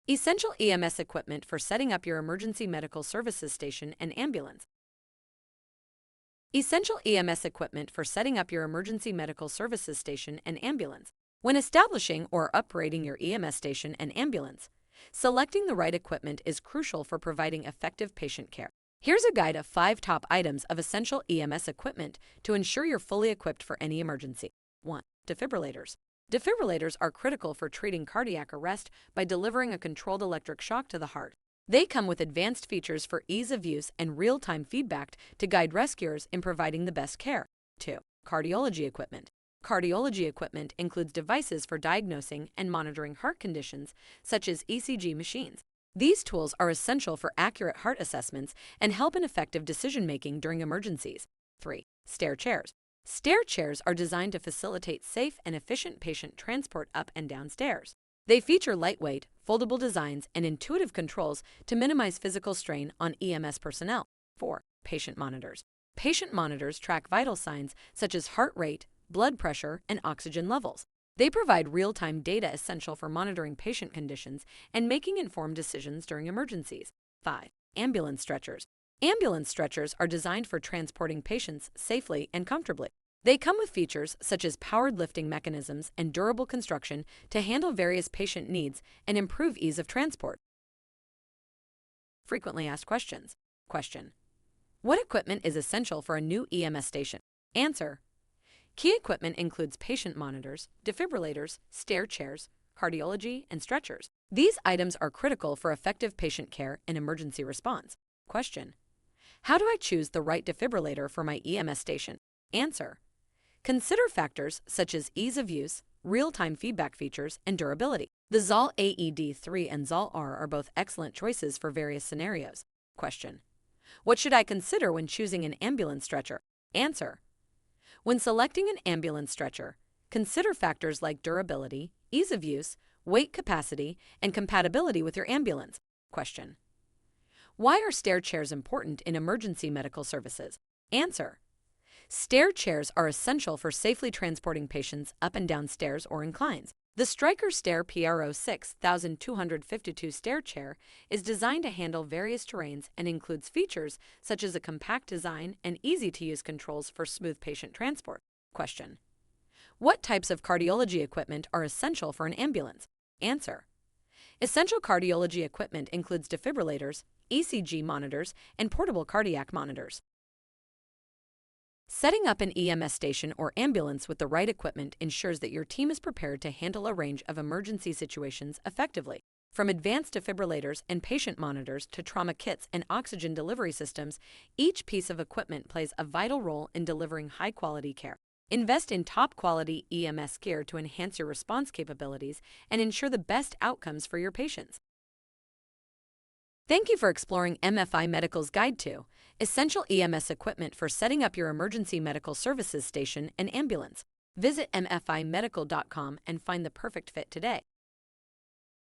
Essential EMS equipment for setting up your emergency medical services station and ambulance. Essential EMS equipment for setting up your emergency medical services station and ambulance. When establishing or upgrading your EMS station and ambulance, selecting the right equipment is crucial for providing effective patient care. Here's a guide of 5 top items of essential EMS equipment to ensure you're fully equipped for any emergency. 1. Defibrillators. Defibrillators are critical for treating cardiac arrest by delivering a controlled electric shock to the heart. They come with advanced features for ease of use and real-time feedback to guide rescuers in providing the best care. 2. Cardiology equipment. Cardiology equipment includes devices for diagnosing and monitoring heart conditions, such as ECG machines. These tools are essential for accurate heart assessments and help in effective decision-making during emergencies. 3. Stair chairs. Stair chairs are designed to facilitate safe and efficient patient transport up and down stairs. They feature lightweight, foldable designs and intuitive controls to minimize physical strain on EMS personnel. 4. Patient monitors. Patient monitors track vital signs such as heart rate, blood pressure, and oxygen levels. They provide real-time data essential for monitoring patient conditions and making informed decisions during emergencies. 5. Ambulance stretchers. Ambulance stretchers are designed for transporting patients safely and comfortably. They come with features such as powered lifting mechanisms and durable construction to handle various patient needs and improve ease of transport. Frequently asked questions. Question: what equipment is essential for a new EMS station? Answer: key equipment includes patient monitors, defibrillators, stair chairs, cardiology, and stretchers. These items are critical for effective patient care and emergency response. Question: how do I choose the right defibrillator for my EMS station? Answer: consider factors such as ease of use, real-time feedback features, and durability. The ZOL AED3 and ZOL R are both excellent choices for various scenarios. Question: what should I consider when choosing an ambulance stretcher? Answer: when selecting an ambulance stretcher, consider factors like durability, ease of use, weight capacity, and compatibility with your ambulance. Question: why are stair chairs important in emergency medical services? Answer: stair chairs are essential for safely transporting patients up and down stairs or inclines. The Stryker Stair PRO 6252 stair chair is designed to handle various terrains and includes features such as a compact design and easy-to-use controls for smooth patient transport. Question: what types of cardiology equipment are essential for an ambulance? Answer: essential cardiology equipment includes defibrillators, ECG monitors, and portable cardiac monitors. Setting up an EMS station or ambulance with the right equipment ensures that your team is prepared to handle a range of emergency situations effectively. From advanced defibrillators and patient monitors to trauma kits and oxygen delivery systems, each piece of equipment plays a vital role in delivering high-quality care. Invest in top-quality EMS gear to enhance your response capabilities and ensure the best outcomes for your patients. Thank you for exploring MFI Medical's Guide to Essential EMS Equipment for Setting Up Your Emergency Medical Services Station and Ambulance. Visit mfimedical.com and find the perfect fit today.